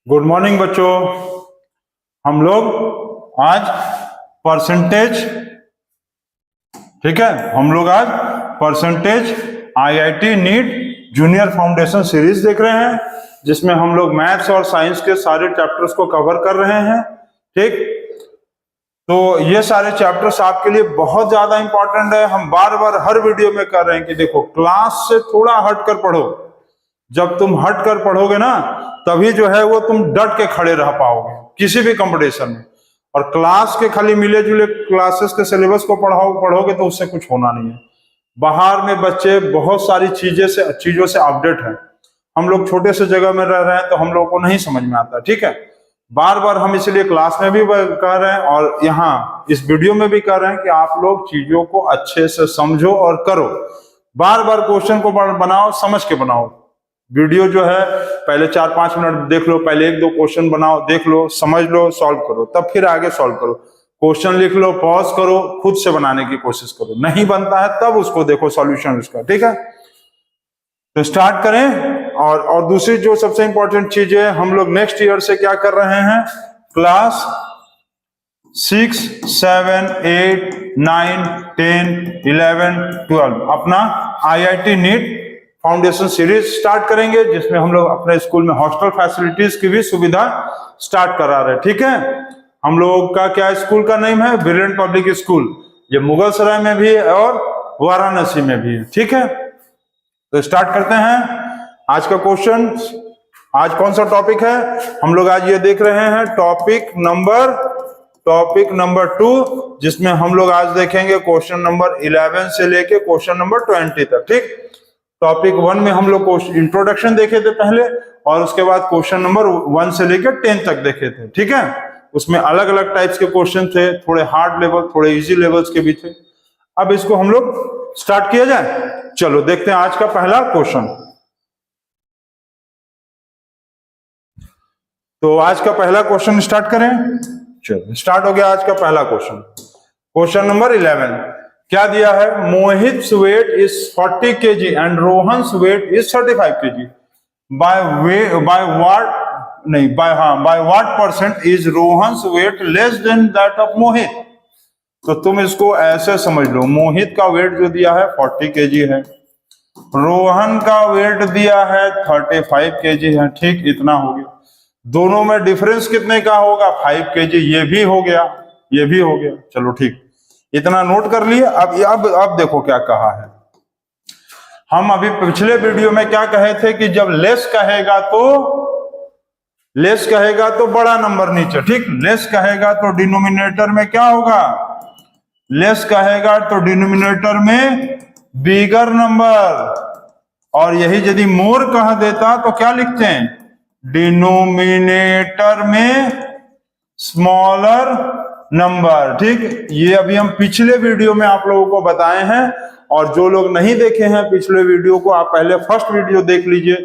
Good morning बच्चों। हम लोग आज परसेंटेज, ठीक है, हम लोग आज percentage IIT NEET junior foundation series देख रहे हैं, जिसमें हम लोग मैथ्स और साइंस के सारे चैप्टर्स को कवर कर रहे हैं। ठीक, तो ये सारे चैप्टर्स आपके लिए बहुत ज्यादा इंपॉर्टेंट है। हम बार बार हर वीडियो में कर रहे हैं कि देखो, क्लास से थोड़ा हट कर पढ़ो। जब तुम हट कर पढ़ोगे ना, तभी जो है वो तुम डट के खड़े रह पाओगे किसी भी कंपटीशन में। और क्लास के खाली मिले जुले क्लासेस के सिलेबस को पढ़ोगे तो उससे कुछ होना नहीं है। बाहर में बच्चे बहुत सारी चीजों से अपडेट है। हम लोग छोटे से जगह में रह रहे हैं तो हम लोग को नहीं समझ में आता। ठीक है, बार बार हम इसलिए क्लास में भी कह रहे हैं और यहाँ इस वीडियो में भी कह रहे हैं कि आप लोग चीजों को अच्छे से समझो और करो। बार बार क्वेश्चन को बनाओ, समझ के बनाओ। वीडियो जो है पहले 4-5 मिनट देख लो, पहले 1-2 क्वेश्चन बनाओ, देख लो, समझ लो, सॉल्व करो, तब फिर आगे सॉल्व करो। क्वेश्चन लिख लो, पॉज करो, खुद से बनाने की कोशिश करो। नहीं बनता है तब उसको देखो सॉल्यूशन उसका। ठीक है, तो स्टार्ट करें। और दूसरी जो सबसे इंपॉर्टेंट चीज है, हम लोग नेक्स्ट ईयर से क्या कर रहे हैं, क्लास 6, 7, 8, 9, 10, 11, 12 अपना IIT NEET foundation series start करेंगे, जिसमें हम लोग अपने स्कूल में हॉस्टल फैसिलिटीज की भी सुविधा स्टार्ट करा रहे हैं। ठीक है, हम लोग का क्या स्कूल का नेम है, ब्रिलियंट पब्लिक स्कूल। ये मुगलसराय में भी है और वाराणसी में भी है। ठीक है, तो स्टार्ट करते हैं आज का क्वेश्चन। आज कौन सा टॉपिक है, हम लोग आज ये देख रहे हैं टॉपिक नंबर 2, जिसमें हम लोग आज देखेंगे क्वेश्चन नंबर 11 से लेके क्वेश्चन नंबर 20 तक। ठीक, टॉपिक 1 में हम लोग इंट्रोडक्शन देखे थे पहले, और उसके बाद क्वेश्चन नंबर 1 से लेकर 10 तक देखे थे। ठीक है, उसमें अलग अलग टाइप्स के क्वेश्चन थे, थोड़े हार्ड लेवल, थोड़े इजी लेवल्स के भी थे। अब इसको हम लोग स्टार्ट किया जाए। चलो देखते हैं आज का पहला क्वेश्चन। तो आज का पहला क्वेश्चन स्टार्ट करें। चलो स्टार्ट हो गया आज का पहला क्वेश्चन। क्वेश्चन नंबर 11 क्या दिया है, Mohit weight is 40 kg and Rohan weight is 35 kg। By what percent is Rohan weight less than that of Mohit. तो तुम इसको ऐसे समझ लो, मोहित का वेट जो दिया है 40 kg है, रोहन का वेट दिया है 35 kg है। ठीक, इतना हो गया। दोनों में डिफरेंस कितने का होगा, 5 kg। ये भी हो गया, ये भी हो गया। चलो ठीक, इतना नोट कर लिए। अब देखो क्या कहा है। हम अभी पिछले वीडियो में क्या कहे थे कि जब लेस कहेगा तो बड़ा नंबर नीचे। ठीक, लेस कहेगा तो डिनोमिनेटर में क्या होगा, लेस कहेगा तो डिनोमिनेटर में बिगर नंबर, और यही यदि मोर कह देता तो क्या लिखते हैं, डिनोमिनेटर में स्मॉलर नंबर। ठीक, ये अभी हम पिछले वीडियो में आप लोगों को बताए हैं, और जो लोग नहीं देखे हैं पिछले वीडियो को, आप पहले फर्स्ट वीडियो देख लीजिए,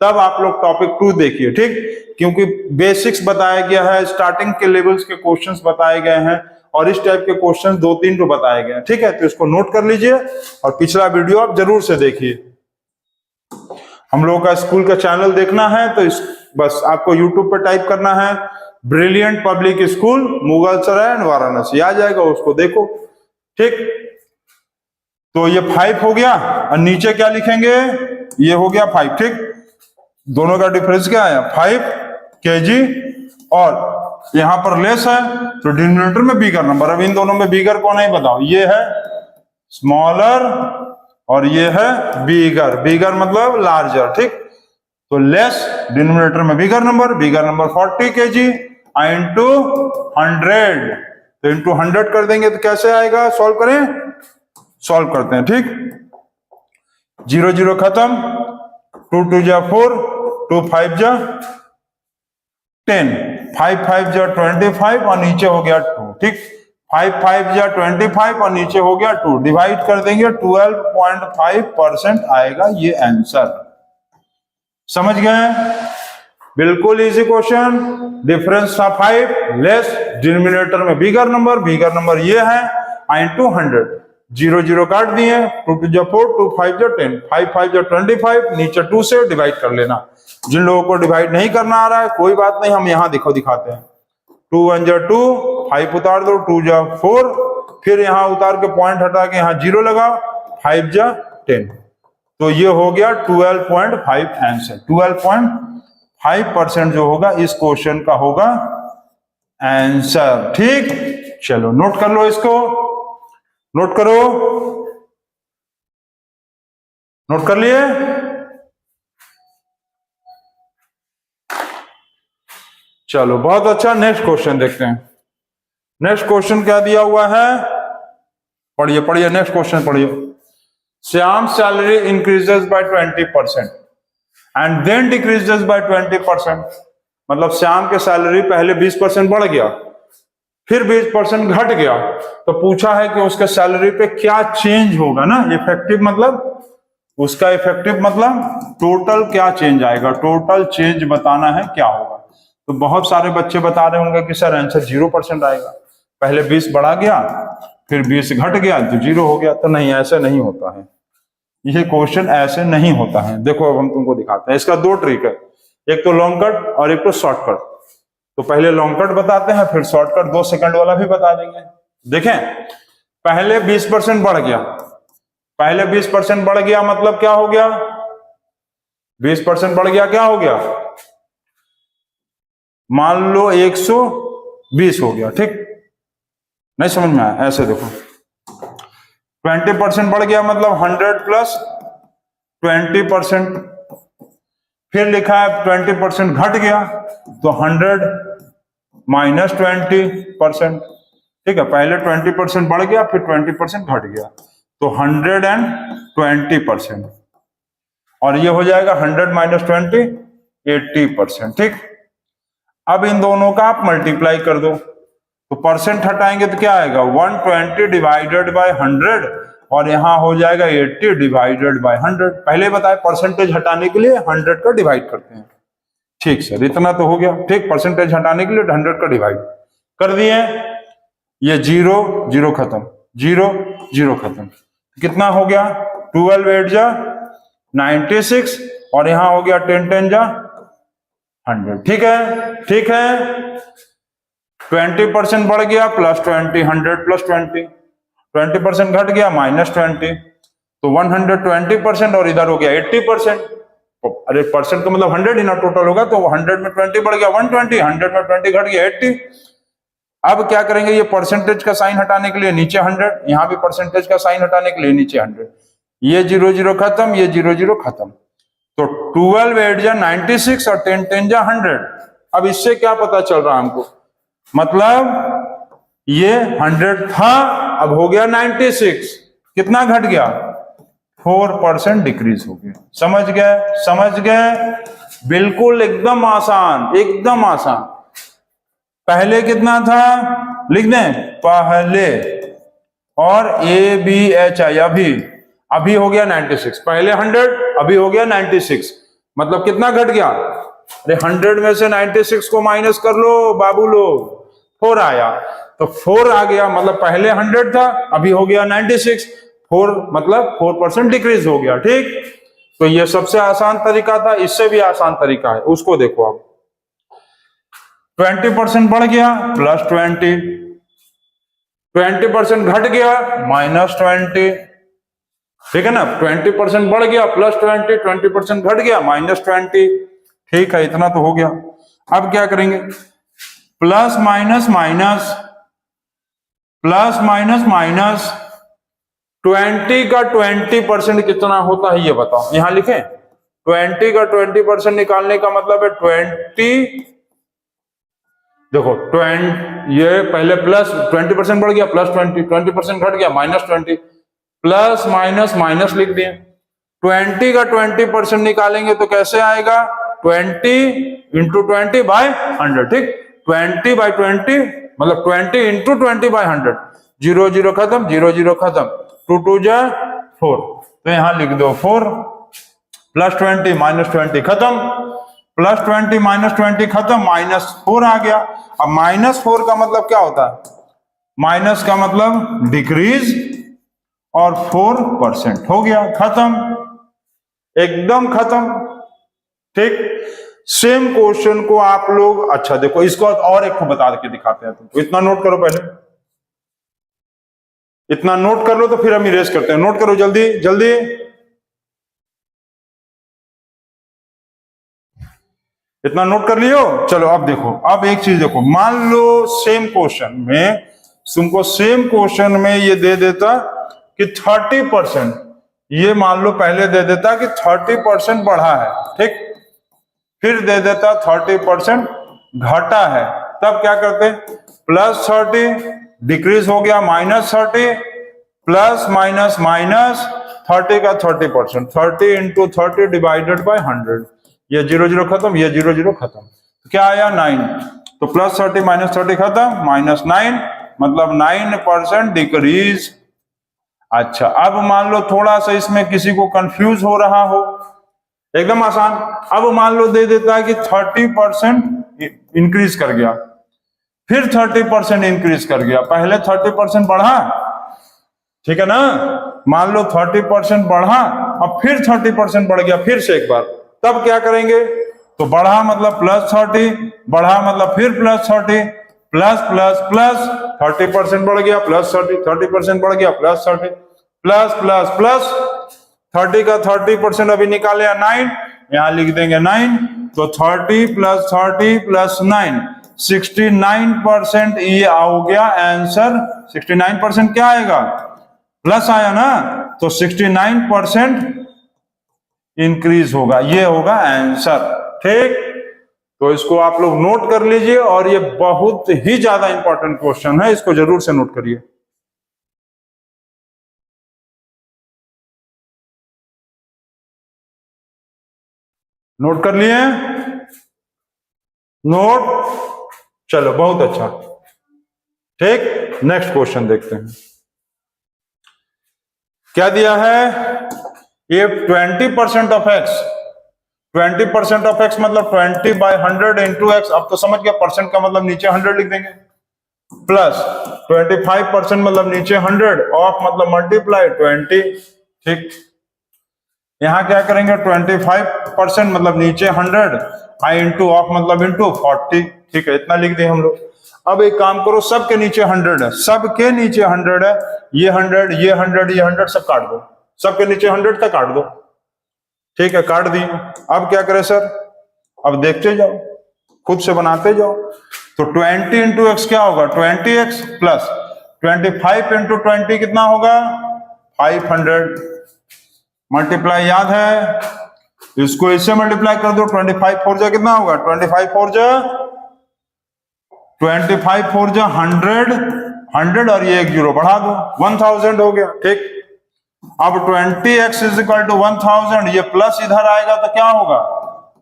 तब आप लोग टॉपिक 2 देखिए। ठीक, क्योंकि बेसिक्स बताया गया है, स्टार्टिंग के लेवल्स के क्वेश्चंस बताए गए हैं, और इस टाइप के क्वेश्चंस 2-3 तो बताए गए हैं। ठीक है, तो इसको नोट कर लीजिए और पिछला वीडियो आप जरूर से देखिए। हम लोगों का स्कूल का चैनल देखना है तो बस आपको यूट्यूब पर टाइप करना है brilliant public school Mughalsarai and Varanasi, आ जाएगा, उसको देखो। ठीक, तो ये 5 हो गया, और नीचे क्या लिखेंगे, ये हो गया 5। ठीक, दोनों का डिफरेंस क्या है, 5 kg, और यहां पर लेस है तो डिनोमिनेटर में बिगर नंबर। अब इन दोनों में बिगर कौन है बताओ, ये है स्मॉलर और ये है बिगर। बिगर मतलब लार्जर। ठीक, तो लेस डिनोमिनेटर में बिगर नंबर 40 kg इंटू 100, तो इंटू 100 कर देंगे तो कैसे आएगा, सॉल्व करें, सॉल्व करते हैं। ठीक, 0 0 खत्म, 2 2 जा 4, 2 5 जा 10, 5 5 जा 25, और नीचे हो गया 2। ठीक, 5 5 जा 25 और नीचे हो गया 2, डिवाइड कर देंगे, 12.5% आएगा ये आंसर। समझ गए, बिल्कुल इजी क्वेश्चन। डिफरेंस था 5, लेस डिनोमिनेटर में बिगर नंबर ये है, इंटू 100। जीरो जीरो काट दिए, 2 2 जा 4, 2 5 जा 10, 5 5 जा 25, नीचे 2 से डिवाइड कर लेना। जिन लोगों को डिवाइड नहीं करना आ रहा है कोई बात नहीं, हम यहाँ दिखाते हैं। 2 1 जा 2, 5 उतार दो, 2 जा 4, फिर यहाँ उतार के पॉइंट हटा के यहाँ 0 लगा, 5 जा 10, तो ये हो गया 12.5 आंसर। 12.5% जो होगा इस क्वेश्चन का होगा आंसर। ठीक, चलो नोट कर लो, इसको नोट करो, नोट कर लिए। चलो बहुत अच्छा, नेक्स्ट क्वेश्चन देखते हैं। नेक्स्ट क्वेश्चन क्या दिया हुआ है, पढ़िए पढ़िए, नेक्स्ट क्वेश्चन पढ़िए। Shyam salary increases by 20% and then decreases by 20%। मतलब श्याम के सैलरी पहले 20% बढ़ गया, फिर 20% घट गया, तो पूछा है कि उसके सैलरी पे क्या चेंज होगा ना। इफेक्टिव मतलब उसका इफेक्टिव मतलब टोटल क्या चेंज आएगा, टोटल चेंज बताना है क्या होगा। तो बहुत सारे बच्चे बता रहे होंगे कि सर आंसर 0% आएगा, पहले 20 बढ़ा गया फिर 20 घट गया तो 0 हो गया। तो नहीं, ऐसे नहीं होता है, ये क्वेश्चन ऐसे नहीं होता है। देखो अब हम तुमको दिखाते हैं। इसका 2 ट्रिक है, एक तो लॉन्ग कट और एक तो शॉर्ट कट। तो पहले लॉन्ग कट बताते हैं, फिर शॉर्टकट 2 सेकंड वाला भी बता देंगे। देखें, पहले 20% बढ़ गया, पहले 20% बढ़ गया मतलब क्या हो गया, 20% बढ़ गया क्या हो गया, मान लो 120 हो गया। ठीक, नहीं समझ में आया, ऐसे देखो 20% बढ़ गया मतलब 100 प्लस 20%, फिर लिखा है 20% घट गया तो 100 माइनस 20%। ठीक है, पहले 20% बढ़ गया फिर 20% घट गया तो 120%, और ये हो जाएगा 100 माइनस 20 80%। ठीक, अब इन दोनों का आप मल्टीप्लाई कर दो, तो परसेंट हटाएंगे तो क्या आएगा, 120 डिवाइडेड बाय 100, और यहां हो जाएगा 80 डिवाइडेड बाय 100। पहले बताए परसेंटेज हटाने के लिए 100 का डिवाइड करते हैं। ठीक सर, इतना तो हो गया। ठीक, परसेंटेज हटाने के लिए 100 का डिवाइड कर दिए, ये 0 0 खत्म, 0 0 खत्म, कितना हो गया 12 8 जा 96, और यहां हो गया 10 10 जा 100। ठीक है, ठीक है, 20% बढ़ गया प्लस 20, 100 प्लस 20, 20% घट गया माइनस 20, तो 120%, और इधर हो गया 80%। अरे परसेंट का मतलब 100 ही ना टोटल होगा, तो 100 में 20 बढ़ गया 120, 100 में 20 घट गया 80। अब क्या करेंगे, ये परसेंटेज का साइन हटाने के लिए नीचे 100, यहां भी परसेंटेज का साइन हटाने के लिए नीचे 100, ये 0 0 खत्म, ये 0 0 खत्म, तो 12 8 जा 96 और 10 10 जा 100। अब इससे क्या पता चल रहा है हमको, मतलब ये 100 था, अब हो गया 96, कितना घट गया 4% डिक्रीज हो गया। समझ गए, समझ गए, बिल्कुल एकदम आसान, एकदम आसान। पहले कितना था लिख दें, पहले, और ABHI अभी हो गया 96, पहले 100 अभी हो गया 96, मतलब कितना घट गया, अरे 100 में से 96 को माइनस कर लो बाबू लोग, 4 आया, तो 4 आ गया, मतलब पहले 100 था अभी हो गया 96, 4 मतलब 4% डिक्रीज हो गया। ठीक, तो ये सबसे आसान तरीका था, इससे भी आसान तरीका है, उसको देखो आप। 20% बढ़ गया प्लस 20, 20% घट गया माइनस 20। ठीक है ना, 20% बढ़ गया प्लस 20, 20% घट गया माइनस 20। ठीक है, इतना तो हो गया। अब क्या करेंगे, plus minus minus, plus minus minus, 20 का 20% कितना होता है ये बताओ, यहां लिखें। 20 का 20% निकालने का मतलब है 20, देखो 20, ये पहले प्लस 20% बढ़ गया प्लस 20, 20% घट गया माइनस 20, प्लस माइनस माइनस लिख दिए। 20 का 20% निकालेंगे तो कैसे आएगा, 20 इंटू 20 बाय 100। ठीक, 20 बाय 20 मतलब 20 इंटू 20 बाय 100, 0 0 खत्म, 0 0 खत्म, 2 2 जा 4, तो यहां लिख दो 4, प्लस 20 माइनस 20 खत्म, प्लस 20 माइनस 20 खत्म, माइनस 4 आ गया। अब माइनस 4 का मतलब क्या होता है, माइनस का मतलब डिक्रीज, और 4% हो गया, खत्म, एकदम खत्म। ठीक, सेम क्वेश्चन को आप लोग, अच्छा देखो इसको और एक को बता के दिखाते हैं तुमको, इतना नोट करो पहले, इतना नोट कर लो तो फिर हम इरेज करते हैं। नोट करो जल्दी जल्दी, इतना नोट कर लियो। चलो अब देखो, अब एक चीज देखो, मान लो सेम क्वेश्चन में तुमको, सेम क्वेश्चन में ये दे देता कि 30%, ये मान लो पहले दे देता कि 30% बढ़ा है, ठीक, फिर दे देता 30% घटा है, तब क्या करते, +30 डिक्रीज हो गया -30, प्लस माइनस माइनस 30 का 30%, 30 इंटू 30 डिवाइडेड बाय 100, ये 0 0 खत्म, ये 0 0 खत्म, तो क्या आया 9, तो +30 -30 खत्म, -9, मतलब 9% डिक्रीज। अच्छा, अब मान लो थोड़ा सा इसमें किसी को कंफ्यूज हो रहा हो, एकदम आसान, अब मान लो दे देता है कि 30% इंक्रीज कर गया, फिर 30% इंक्रीज कर गया, पहले 30% बढ़ा, ठीक है ना, मान लो 30% बढ़ा, अब फिर 30% बढ़ गया फिर से एक बार, तब क्या करेंगे, तो बढ़ा मतलब +30, बढ़ा मतलब फिर +30, प्लस प्लस प्लस 30% बढ़ गया, +30, 30% बढ़ गया, +30, प्लस प्लस प्लस 30 का 30% अभी निकाले 9, यहां लिख देंगे 9, तो 30 + 30 + 9, 69% ये हो गया आंसर। 69% क्या आएगा, प्लस आया ना, तो 69% इंक्रीज होगा, ये होगा आंसर। ठीक, तो इसको आप लोग नोट कर लीजिए, और ये बहुत ही ज्यादा इंपॉर्टेंट क्वेश्चन है, इसको जरूर से नोट करिए। नोट कर लिए, नोट, चलो बहुत अच्छा। ठीक, नेक्स्ट क्वेश्चन देखते हैं क्या दिया है, ये 20% ऑफ एक्स, 20% ऑफ एक्स मतलब 20/100 इंटू एक्स, अब तो समझ गया, परसेंट का मतलब नीचे 100 लिख देंगे, प्लस 25% मतलब नीचे 100, ऑफ मतलब मल्टीप्लाई 20, ठीक, यहां क्या करेंगे, 25% मतलब नीचे 100, आई इंटू ऑफ मतलब इंटू 40, ठीक है, इतना लिख दिए हम लोग। अब एक काम करो, सबके नीचे 100 है, सबके नीचे 100 है, ये 100 ये 100 ये 100 सब काट दो, सबके नीचे 100 तक काट दो, ठीक है, काट दिए। अब क्या करें सर, अब देखते जाओ, खुद से बनाते जाओ, तो 20 इंटू एक्स क्या होगा, 20x प्लस 25 इंटू 20 कितना होगा, 500, मल्टीप्लाई याद है, इसको इससे मल्टीप्लाई कर दो, 25 4 जा कितना होगा, 25 4 जा 100, 100 और ये एक जीरो बढ़ा दो, 1000 हो गया, ठीक। अब 20x इज इक्वल टू 1000, ये प्लस इधर आएगा तो क्या होगा,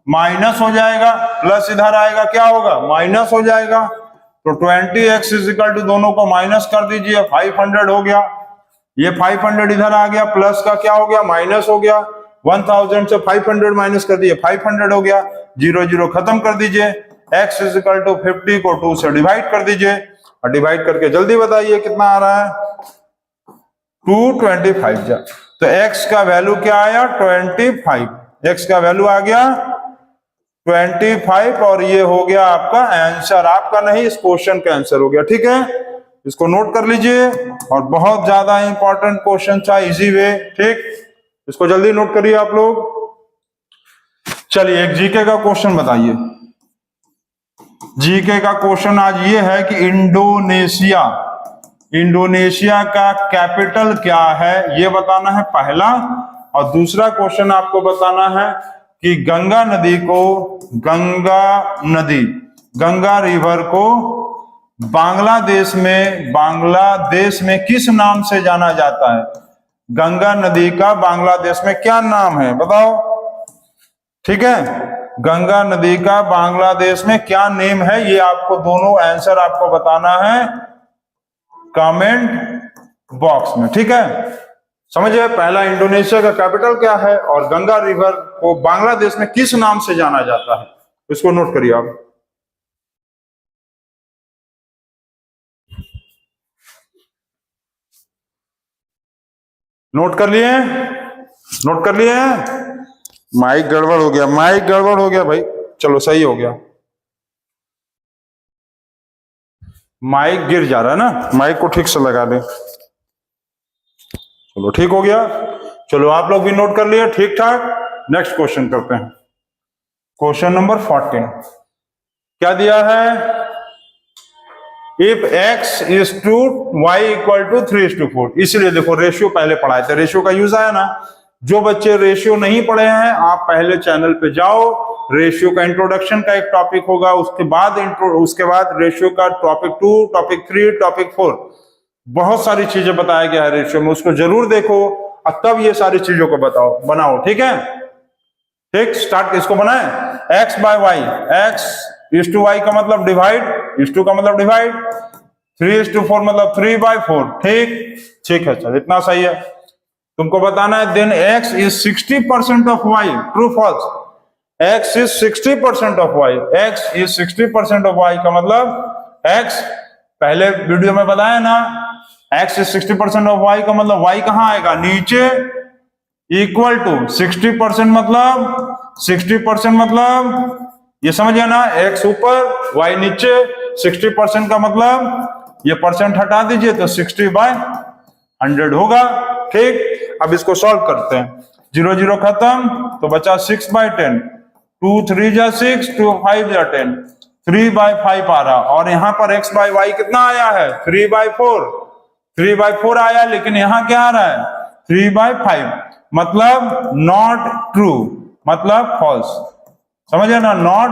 माइनस हो जाएगा, प्लस इधर आएगा क्या होगा, माइनस हो जाएगा, तो 20x इज इक्वल टू दोनों को माइनस कर दीजिए, 500 हो गया, ये 500 इधर आ गया, प्लस का क्या हो गया, माइनस हो गया, 1000 से 500 माइनस कर दिए, 500 हो गया, 0 0 खत्म कर दीजिए, x इज इक्वल टू 50 को 2 से डिवाइड कर दीजिए, और डिवाइड करके जल्दी बताइए कितना आ रहा है, 225 जा, तो x का वैल्यू क्या आया, 25, x का वैल्यू आ गया 25, और ये हो गया आपका आंसर, आपका नहीं, इस क्वेश्चन का आंसर हो गया, ठीक है, इसको नोट कर लीजिए, और बहुत ज्यादा इंपॉर्टेंट क्वेश्चन था, इजी वे, ठीक, इसको जल्दी नोट करिए आप लोग। चलिए एक जीके का क्वेश्चन बताइए, जीके का क्वेश्चन आज ये है कि इंडोनेशिया, इंडोनेशिया का कैपिटल क्या है ये बताना है पहला, और दूसरा क्वेश्चन आपको बताना है कि गंगा नदी को, गंगा रिवर को बांग्लादेश में किस नाम से जाना जाता है, गंगा नदी का बांग्लादेश में क्या नाम है बताओ, ठीक है, गंगा नदी का बांग्लादेश में क्या नेम है, ये आपको दोनों आंसर आपको बताना है कमेंट बॉक्स में, ठीक है, समझिए, पहला इंडोनेशिया का कैपिटल क्या है, और गंगा रिवर को बांग्लादेश में किस नाम से जाना जाता है, इसको नोट करिए आप। नोट कर लिए? नोट कर लिए? माइक गड़बड़ हो गया, माइक गड़बड़ हो गया भाई। चलो सही हो गया, माइक गिर जा रहा है ना, माइक को ठीक से लगा दे। चलो ठीक हो गया। चलो आप लोग भी नोट कर लिए, ठीक ठाक। नेक्स्ट क्वेश्चन करते हैं। क्वेश्चन नंबर 14 क्या दिया है? If x is to y equal to 3:4। इसलिए देखो रेशियो पहले पढ़ाए थे, रेशियो का यूज आया ना। जो बच्चे रेशियो नहीं पढ़े हैं, आप पहले चैनल पे जाओ, रेशियो का इंट्रोडक्शन का एक टॉपिक होगा, उसके बाद रेशियो का टॉपिक 2, टॉपिक 3, टॉपिक 4, बहुत सारी चीजें बताया गया है रेशियो में, उसको जरूर देखो और तब ये सारी चीजों को बनाओ। ठीक है, ठीक। स्टार्ट इसको बनाए। x by Y, x is to Y का मतलब डिवाइड, इज टू का मतलब डिवाइड, 3:4 मतलब 3/4। ठीक है, चल इतना सही है। तुमको बताना है then x is 60% of y, true false? x is 60% of y, x is 60% of y का मतलब x, पहले वीडियो में बताया ना, x इज 60% ऑफ y का मतलब y कहां आएगा? नीचे, इक्वल टू 60% मतलब ये समझिए ना, x ऊपर y नीचे, 60% का मतलब ये परसेंट हटा दीजिए तो 60/100 होगा। ठीक, अब इसको सॉल्व करते हैं। 0 0 खत्म तो बचा 6/10, 2 3 जा 6, 2 5 जा 10, 3/5 आ रहा। और यहाँ पर x बाय y कितना आया है? 3/4 आया, लेकिन यहाँ क्या आ रहा है? 3/5, मतलब नॉट ट्रू, मतलब फॉल्स। समझे ना, नॉट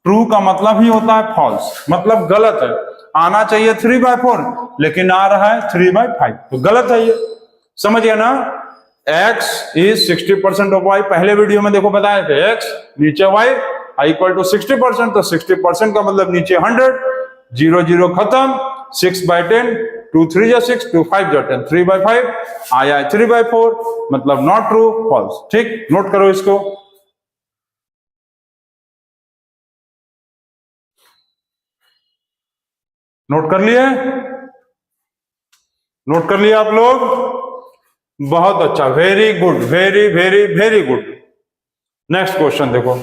ट्रू का मतलब ही होता है फॉल्स, मतलब गलत है। आना चाहिए 3/4 लेकिन आ रहा है 3/5, तो गलत है ये। समझिए ना, x इज 60% ऑफ y, पहले वीडियो में देखो बताए थे, x नीचे y इक्वल टू 60%, तो 60% का मतलब नीचे 100, 0 0 खत्म, 6/10, 2 3 जा 6, 2 5 जा 10, 3/5 आया 3/4, मतलब नॉट ट्रू, फॉल्स। ठीक, नोट करो इसको। नोट कर लिए? नोट कर लिए आप लोग? बहुत अच्छा, very good, very very very good. Next question देखो।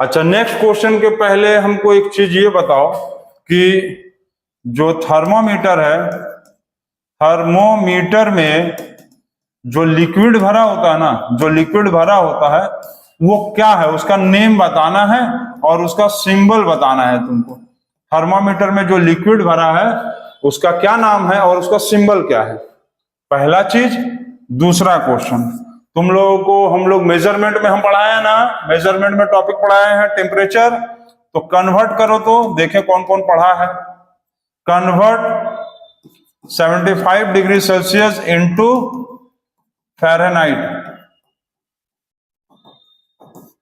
अच्छा, नेक्स्ट क्वेश्चन के पहले हमको एक चीज ये बताओ कि जो थर्मोमीटर है, थर्मोमीटर में जो लिक्विड भरा होता है ना, जो लिक्विड भरा होता है वो क्या है, उसका नेम बताना है और उसका सिंबल बताना है तुमको। थर्मामीटर में जो लिक्विड भरा है उसका क्या नाम है और उसका सिंबल क्या है, पहला चीज। दूसरा क्वेश्चन तुम लोगों को हम लोग मेजरमेंट में हम पढ़ाए ना, मेजरमेंट में टॉपिक पढ़ाए हैं टेम्परेचर, तो कन्वर्ट करो तो देखें कौन कौन पढ़ा है। Convert 75 degree Celsius into Fahrenheit.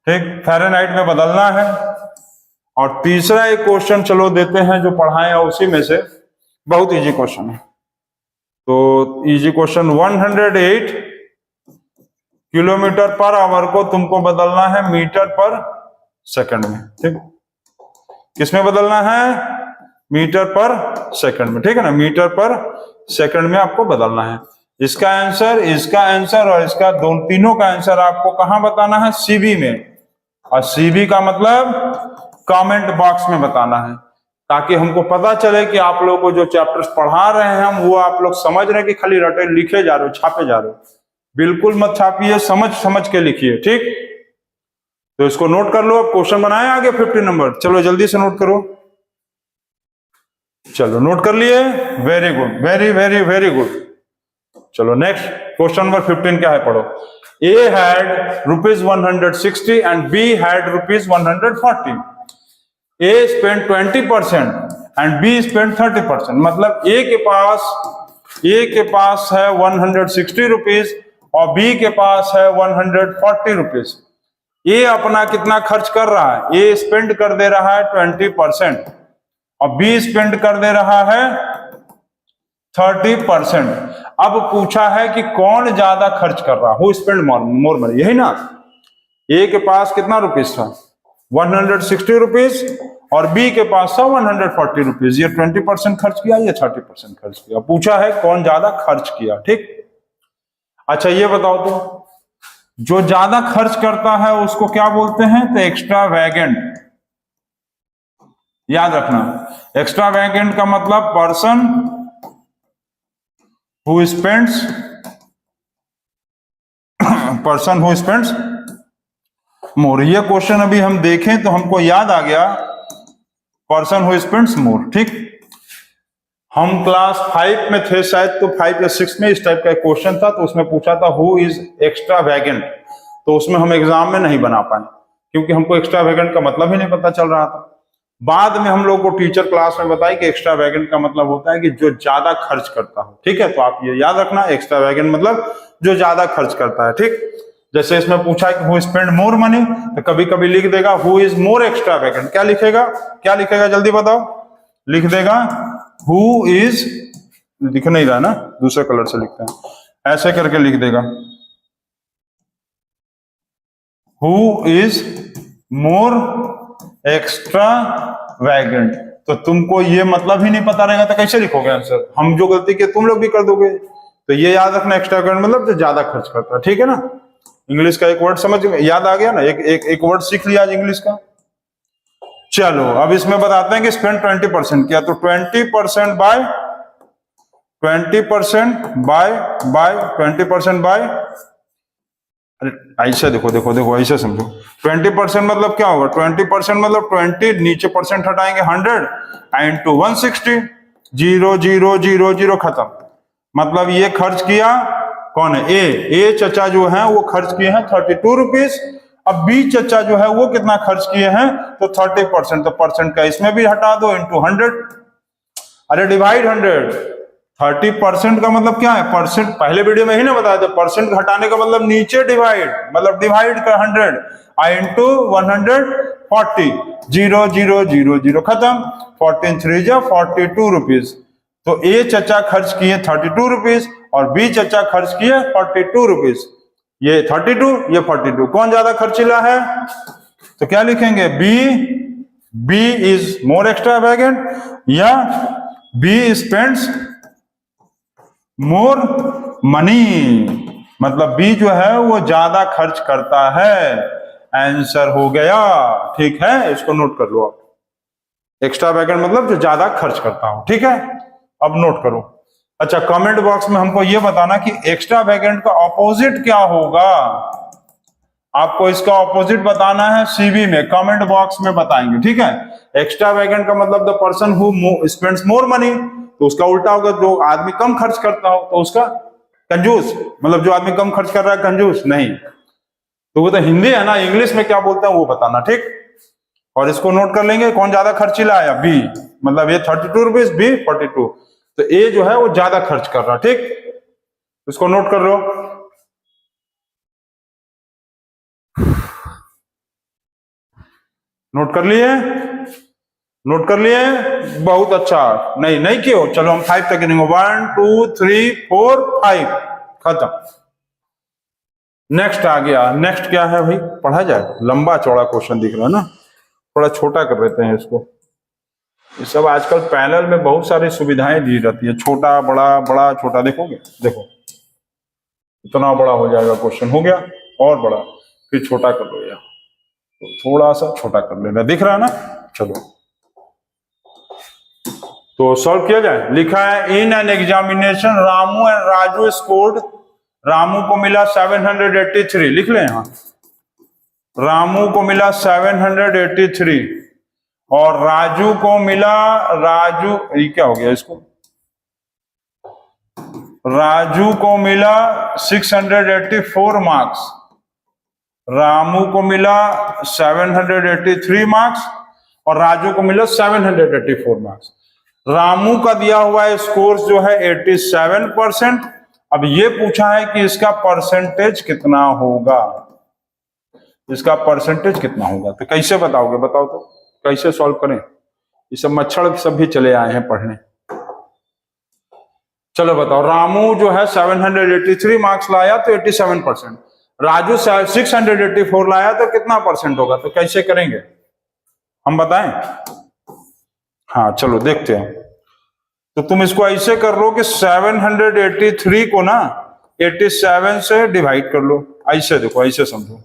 ठीक, फ़ारेनहाइट में बदलना है। और तीसरा एक क्वेश्चन चलो देते हैं जो पढ़ाए हैं उसी में से, बहुत इजी क्वेश्चन है। तो easy question, 108 kilometre per hour को तुमको बदलना है मीटर पर सेकंड में। ठीक, किसमें बदलना है? मीटर पर सेकंड में। ठीक है ना, मीटर पर सेकंड में आपको बदलना है। इसका आंसर, इसका आंसर और इसका तीनों का आंसर आपको कहां बताना है? सीबी में। और सीबी का मतलब कमेंट बॉक्स में बताना है, ताकि हमको पता चले कि आप लोगों को जो चैप्टर्स पढ़ा रहे हैं हम वो आप लोग समझ रहे हैं कि खाली रटे लिखे जा रहे हो, छापे जा रहे हो। बिल्कुल मत छापिए, समझ समझ के लिखिए। ठीक, तो इसको नोट कर लो। अब क्वेश्चन बनाए आगे 50 नंबर, चलो जल्दी से नोट करो। चलो नोट कर लिए, very good, very very very good. चलो नेक्स्ट क्वेश्चन नंबर 15 क्या है, पढ़ो। A had ₹160 and B had ₹140. A spent 20% and B spent 30%। मतलब A के पास है 160 रुपीज और B के पास है 140 रुपीज। A अपना कितना खर्च कर रहा है? A स्पेंड कर दे रहा है 20% और B स्पेंड कर दे रहा है 30%। अब पूछा है कि कौन ज्यादा खर्च कर रहा, हु स्पेंड मोर मनी, यही ना। ए के पास कितना रुपीस था? 160 रुपीज, और बी के पास था 140 रुपीज। ये 20% खर्च किया, ये 30% खर्च किया। पूछा है कौन ज्यादा खर्च किया। ठीक, अच्छा ये बताओ तो, जो ज्यादा खर्च करता है उसको क्या बोलते हैं? तो एक्स्ट्रावेगेंट। याद रखना, एक्स्ट्रावेगेंट का मतलब पर्सन हु स्पेंड्स मोर। ये क्वेश्चन अभी हम देखें तो हमको याद आ गया, पर्सन हु स्पेंड्स मोर। ठीक, हम क्लास 5 में थे शायद, तो 5 या 6 में इस टाइप का एक क्वेश्चन था, तो उसमें पूछा था हु इज एक्स्ट्रावेगेंट। तो उसमें हम एग्जाम में नहीं बना पाए, क्योंकि हमको एक्स्ट्रावेगेंट का मतलब ही नहीं पता चल रहा था। बाद में हम लोग को टीचर क्लास में बताई कि एक्स्ट्रावेगेंट का मतलब होता है कि जो ज्यादा खर्च करता हो। ठीक है, तो आप ये याद रखना, एक्स्ट्रावेगेंट मतलब जो ज्यादा खर्च करता है। ठीक, जैसे इसमें पूछा है कि हु स्पेंड मोर मनी, तो कभी कभी लिख देगा हु इज मोर एक्स्ट्रावेगेंट। क्या लिखेगा, क्या लिखेगा, जल्दी बताओ। लिख देगा हु इज, दिख नहीं रहा ना, दूसरे कलर से लिखते हैं, ऐसे करके लिख देगा हु इज मोर एक्स्ट्रावेगेंट। तो तुमको ये मतलब ही नहीं पता रहेगा तो कैसे लिखोगे आंसर? हम जो गलती की तुम लोग भी कर दोगे। तो ये याद रखना, एक्स्ट्रावेगेंट मतलब जो ज्यादा खर्च करता है। ठीक है ना, इंग्लिश का एक वर्ड समझ याद आ गया ना, एक वर्ड सीख लिया आज इंग्लिश का। चलो अब इसमें बताते हैं कि स्पेंड 20% किया, तो 20% बाय 20% बाय, अरे ऐसे देखो देखो देखो, ऐसे समझो। 20% मतलब क्या होगा? 20% मतलब 20 नीचे परसेंट हटाएंगे 100 इंटू 160, 0 0 0 0 खत्म। मतलब ये खर्च किया कौन है? ए चचा जो है वो खर्च किए हैं 32 रुपीज। अब बी चचा जो है वो कितना खर्च किए हैं? तो 30%। तो परसेंट का इसमें भी हटा दो, इंटू 100, अरे डिवाइड 100। 30% का मतलब क्या है? परसेंट पहले वीडियो में ही ना बताया था, परसेंट घटाने का मतलब नीचे डिवाइड, मतलब डिवाइड का 100 इंटू 140, 0 0 0 0 खत्म। 14 3 जा 42 रुपीज। तो ए चचा खर्च किए 32 रुपीज और बी चचा खर्च किए 42 रुपीज। ये 32, ये 42, कौन ज्यादा खर्चीला है? तो क्या लिखेंगे? बी इज मोर एक्स्ट्रावेगेंट, या बी स्पेंड्स मोर मनी, मतलब बी जो है वो ज्यादा खर्च करता है। आंसर हो गया। ठीक है, इसको नोट कर लो आप। एक्स्ट्रावेगेंट मतलब जो ज्यादा खर्च करता हो। ठीक है, अब नोट करो। अच्छा, कमेंट बॉक्स में हमको ये बताना कि एक्स्ट्रावेगेंट का ऑपोजिट क्या होगा। आपको इसका ऑपोजिट बताना है, सीवी में कमेंट बॉक्स में बताएंगे। ठीक है, एक्स्ट्रावेगेंट का मतलब the person who spends more money, तो उसका उल्टा होगा, जो आदमी कम खर्च करता हो तो उसका कंजूस, मतलब जो आदमी कम खर्च कर रहा है कंजूस नहीं। तो वो तो हिंदी है ना, इंग्लिश में क्या बोलते हैं वो बताना। ठीक, और इसको नोट कर लेंगे, कौन ज्यादा खर्चीला आया? बी, मतलब ये 32 रुपीज, बी 42। तो ए जो है वो ज्यादा खर्च कर रहा। ठीक, इसको नोट कर लो। नोट कर लिए? नोट कर लिए? बहुत अच्छा। नहीं क्यों, चलो हम 5 तक गिनेंगे, 1 2 3 4 5 खत्म। नेक्स्ट आ गया। नेक्स्ट क्या है भाई, पढ़ा जाए? लंबा चौड़ा क्वेश्चन दिख रहा है ना, थोड़ा छोटा कर लेते हैं इसको। ये सब आजकल पैनल में बहुत सारी सुविधाएं दी जाती है, छोटा बड़ा, बड़ा छोटा। देखोगे, देखो इतना बड़ा हो जाएगा क्वेश्चन, हो गया, और बड़ा, फिर छोटा कर लो, यार तो थोड़ा सा छोटा कर लेना, दिख रहा है ना। चलो तो सॉल्व किया जाए। लिखा है in an examination Ramu and Raju scored, Ramu को मिला 783, लिख लें यहां, रामू को मिला 783 और राजू को मिला, राजू ये क्या हो गया इसको, राजू को मिला 684 मार्क्स, रामू को मिला 783 मार्क्स और राजू को मिला 784 मार्क्स। रामू का दिया हुआ है स्कोर जो है 87%। अब ये पूछा है कि इसका परसेंटेज कितना होगा, इसका परसेंटेज कितना होगा। तो कैसे बताओगे, बताओ तो कैसे सॉल्व करें? ये सब मच्छर सब भी चले आए हैं पढ़ने। चलो बताओ, रामू जो है 783 मार्क्स लाया तो 87%, राजू 684 लाया तो कितना परसेंट होगा? तो कैसे करेंगे? हम बताएं? हाँ चलो देखते हैं। तो तुम इसको ऐसे कर लो कि 783 को ना 87 से डिवाइड कर लो। ऐसे देखो, ऐसे समझो,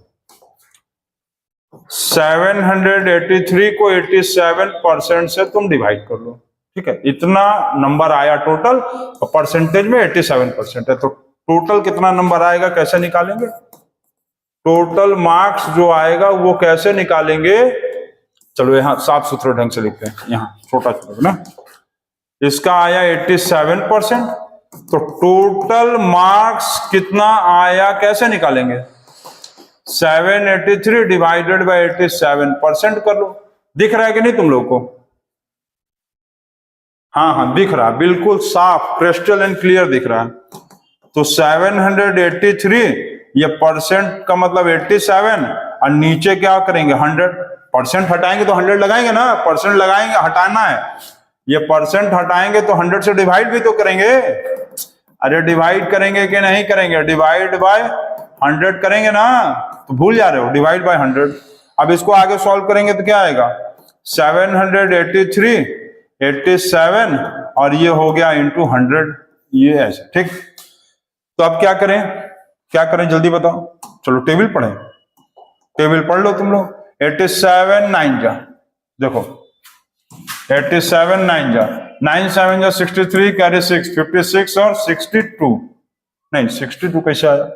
783 को 87% से तुम डिवाइड कर लो, ठीक है? इतना नंबर आया टोटल, और परसेंटेज में 87% है, तो टोटल कितना नंबर आएगा कैसे निकालेंगे? टोटल मार्क्स जो आएगा वो कैसे निकालेंगे? चलो यहाँ साफ सुथरे ढंग से लिखते हैं, यहाँ छोटा छोटा ना। इसका आया 87%, तो टोटल मार्क्स कितना आया कैसे निकालेंगे? 783 डिवाइडेड बाय 87% कर लो। दिख रहा है कि नहीं तुम लोग को? हाँ हाँ दिख रहा है, बिल्कुल साफ, क्रिस्टल एंड क्लियर दिख रहा है। तो 783, ये परसेंट का मतलब 87, और नीचे क्या करेंगे? 100%। हटाएंगे तो 100 लगाएंगे ना, परसेंट लगाएंगे, हटाना है। ये परसेंट हटाएंगे तो 100 से डिवाइड भी तो करेंगे। अरे डिवाइड करेंगे कि नहीं करेंगे? डिवाइड बाय 100 करेंगे ना, तो भूल जा रहे हो, डिवाइड बाय 100। अब इसको आगे सॉल्व करेंगे तो क्या आएगा? 783, 87, और ये हो गया इंटू 100, ये ऐसे, ठीक। तो अब क्या करें, क्या करें जल्दी बताओ? चलो टेबल पढ़ें, टेबल पढ़ लो तुम लोग। 87 9 जा, देखो 87 9 जा, 9 7 जा 63, कैरी 6, 56 और 62, नहीं 62 कैसे आया?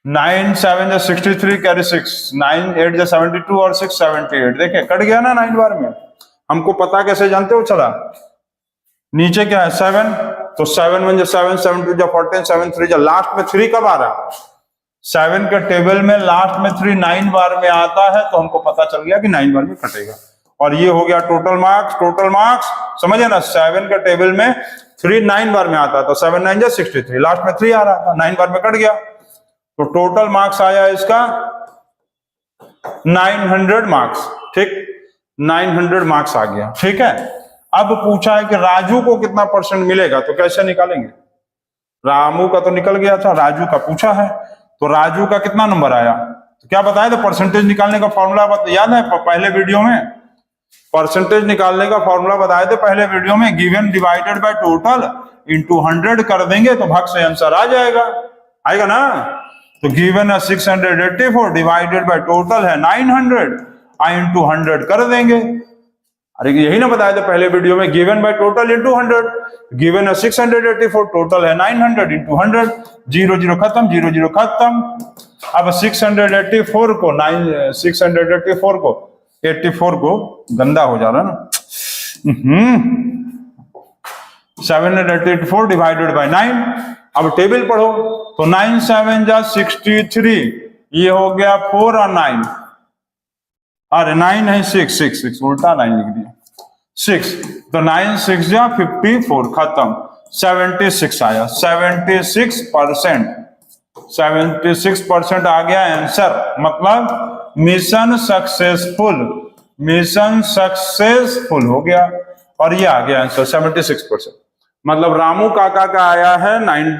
9 7 जा 63, कैरी 6, 9 8 जा 72 और 6 78। देखे कट गया ना 9 बार में। हमको पता कैसे जानते हो चला? नीचे क्या है? 7, तो 7 1 जा 7, 7 2 जा 14, 7 3 जा, लास्ट में 3 कब आ रहा? 7 के टेबल में लास्ट में 3 9 बार में आता है, तो हमको पता चल गया कि 9 बार में कटेगा। और ये हो गया टोटल मार्क्स। टोटल मार्क्स समझे ना, 7 के टेबल में 3 9 बार में आता, तो 7 9 जा 63, लास्ट में 3 आ रहा था, 9 बार में कट गया, तो टोटल मार्क्स आया इसका 900 मार्क्स, ठीक, 900 मार्क्स आ गया, ठीक है। अब पूछा है कि राजू को कितना परसेंट मिलेगा, तो कैसे निकालेंगे? रामू का तो निकल गया था, राजू का पूछा है, तो राजू का कितना नंबर आया? तो क्या बताया था? परसेंटेज निकालने का फॉर्मूला याद है पहले वीडियो में? परसेंटेज निकालने का फॉर्मूला बताए थे पहले वीडियो में, given divided by total into 100 कर देंगे तो भाग से आंसर आ जाएगा, आएगा ना। तो गिवन है 684, डिवाइडेड बाय टोटल है 900, इंटू 100 कर देंगे। अरे यही ना बताया था पहले वीडियो में, given by total into 100। Given है 684, टोटल है 900 इंटू 100, 0 0 खत्म, 0 0 खत्म। अब 684 को 84 को गंदा हो जा रहा ना, 784 डिवाइडेड बाय 9। अब टेबल पढ़ो, तो 9 7 जा 63, ये हो गया 4 और 9, अरे 9 है 6 उल्टा 9 लिख दिया 6, तो 9 6 जा 54, खत्म, 76 आया, 76%, 76% आ गया आंसर, मतलब मिशन सक्सेसफुल, मिशन सक्सेसफुल हो गया, और ये आ गया आंसर 76%। मतलब रामू काका का आया है 9,